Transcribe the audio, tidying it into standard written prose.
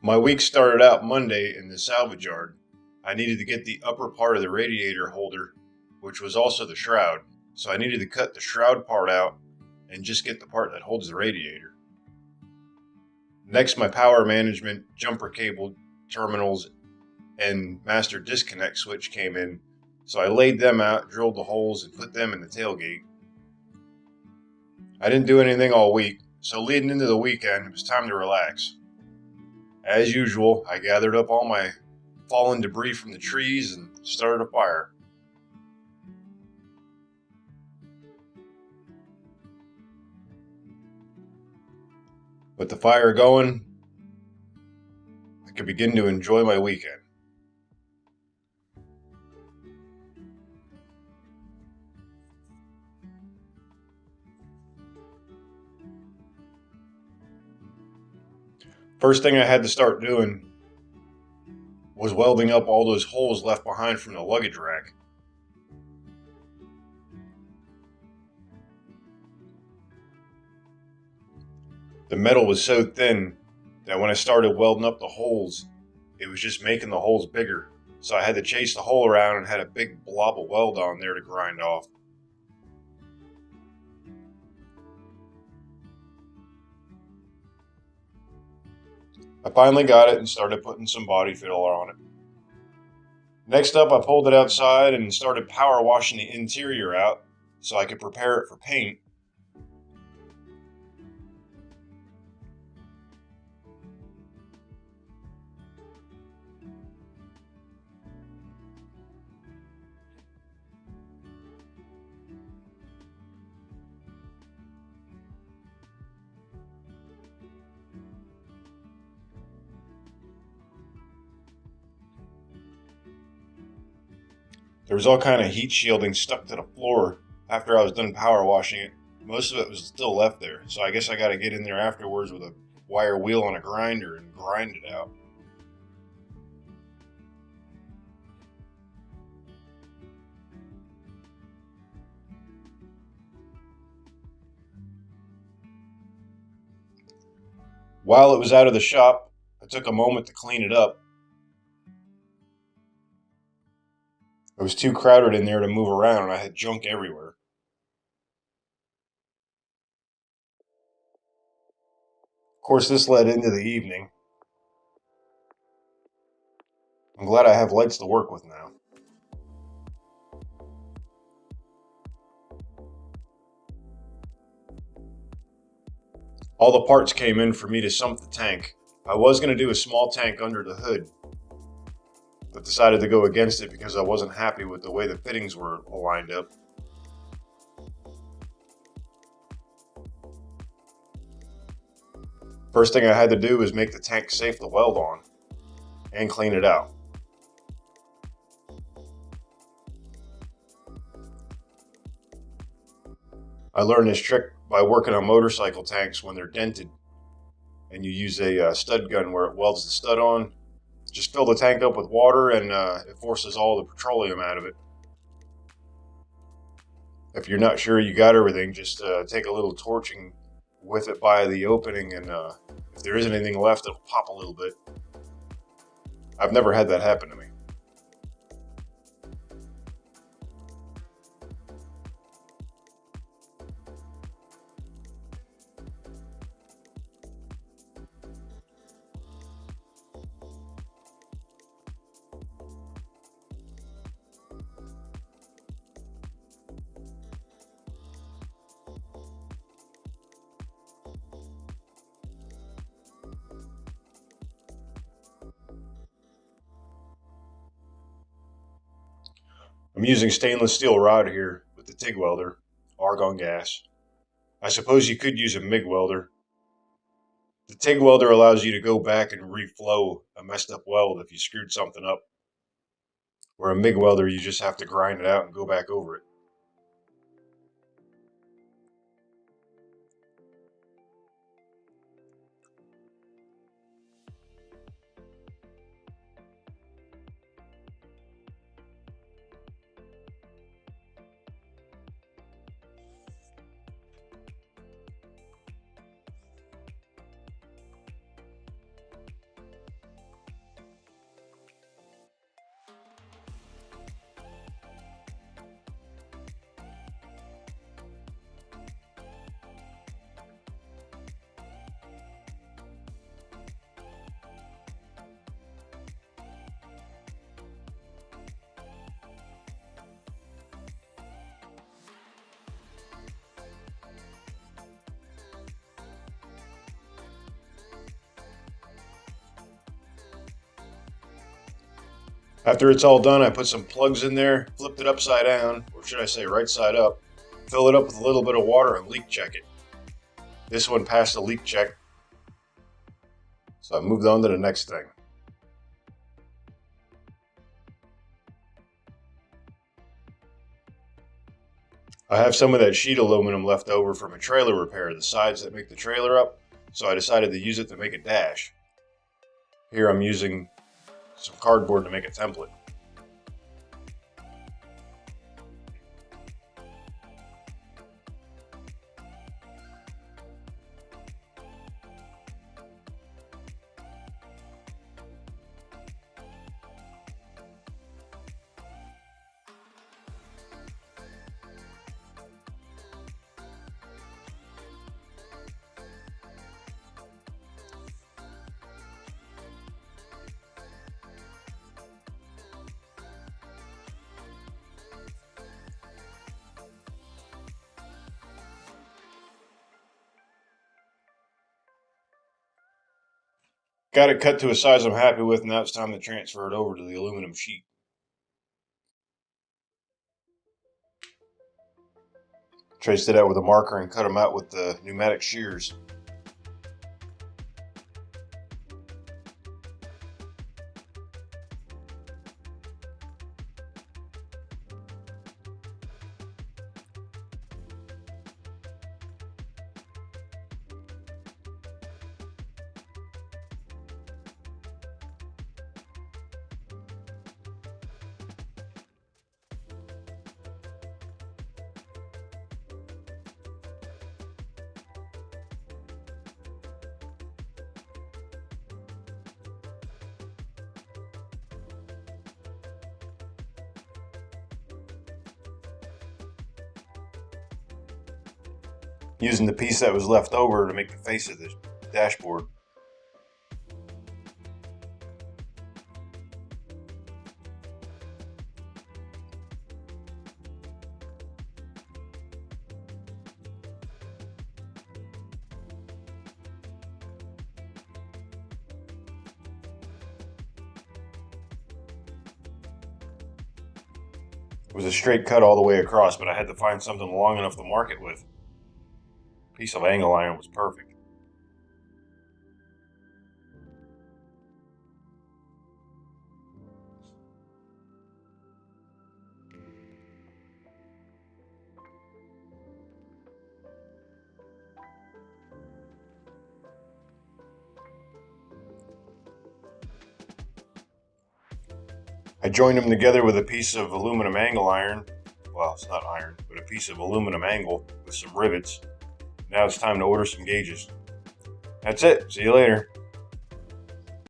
My week started out Monday in the salvage yard. I needed to get the upper part of the radiator holder, which was also the shroud. So I needed to cut the shroud part out and just get the part that holds the radiator. Next, my power management, jumper cable terminals, and master disconnect switch came in. So I laid them out, drilled the holes, and put them in the tailgate. I didn't do anything all week, so leading into the weekend, it was time to relax. As usual, I gathered up all my fallen debris from the trees and started a fire. With the fire going, I could begin to enjoy my weekend. First thing I had to start doing was welding up all those holes left behind from the luggage rack. The metal was so thin that when I started welding up the holes, it was just making the holes bigger. So I had to chase the hole around and had a big blob of weld on there to grind off. I finally got it and started putting some body filler on it. Next up, I pulled it outside and started power washing the interior out so I could prepare it for paint. There was all kind of heat shielding stuck to the floor after I was done power washing it. Most of it was still left there, so I guess I got to get in there afterwards with a wire wheel and a grinder and grind it out. While it was out of the shop, I took a moment to clean it up. It was too crowded in there to move around and I had junk everywhere. Of course, this led into the evening. I'm glad I have lights to work with now. All the parts came in for me to sump the tank. I was going to do a small tank under the hood, but decided to go against it because I wasn't happy with the way the fittings were lined up. First thing I had to do was make the tank safe to weld on and clean it out. I learned this trick by working on motorcycle tanks when they're dented, and you use a stud gun where it welds the stud on. Just fill the tank up with water and it forces all the petroleum out of it. If you're not sure you got everything, just take a little torch and whiff it by the opening, and if there isn't anything left, it'll pop a little bit. I've never had that happen to me. I'm using stainless steel rod here with the TIG welder, argon gas. I suppose you could use a MIG welder. The TIG welder allows you to go back and reflow a messed up weld if you screwed something up. Where a MIG welder, you just have to grind it out and go back over it. After it's all done, I put some plugs in there, flipped it upside down, or should I say right side up, fill it up with a little bit of water and leak check it. This one passed the leak check, so I moved on to the next thing. I have some of that sheet aluminum left over from a trailer repair, the sides that make the trailer up, so I decided to use it to make a dash. Here I'm using some cardboard to make a template. Got it cut to a size I'm happy with, and now it's time to transfer it over to the aluminum sheet. Traced it out with a marker and cut them out with the pneumatic shears. Using the piece that was left over to make the face of the dashboard. It was a straight cut all the way across, but I had to find something long enough to mark it with. A piece of angle iron was perfect. I joined them together with a piece of aluminum angle iron. Well, it's not iron, but a piece of aluminum angle with some rivets. Now it's time to order some gauges. That's it. See you later.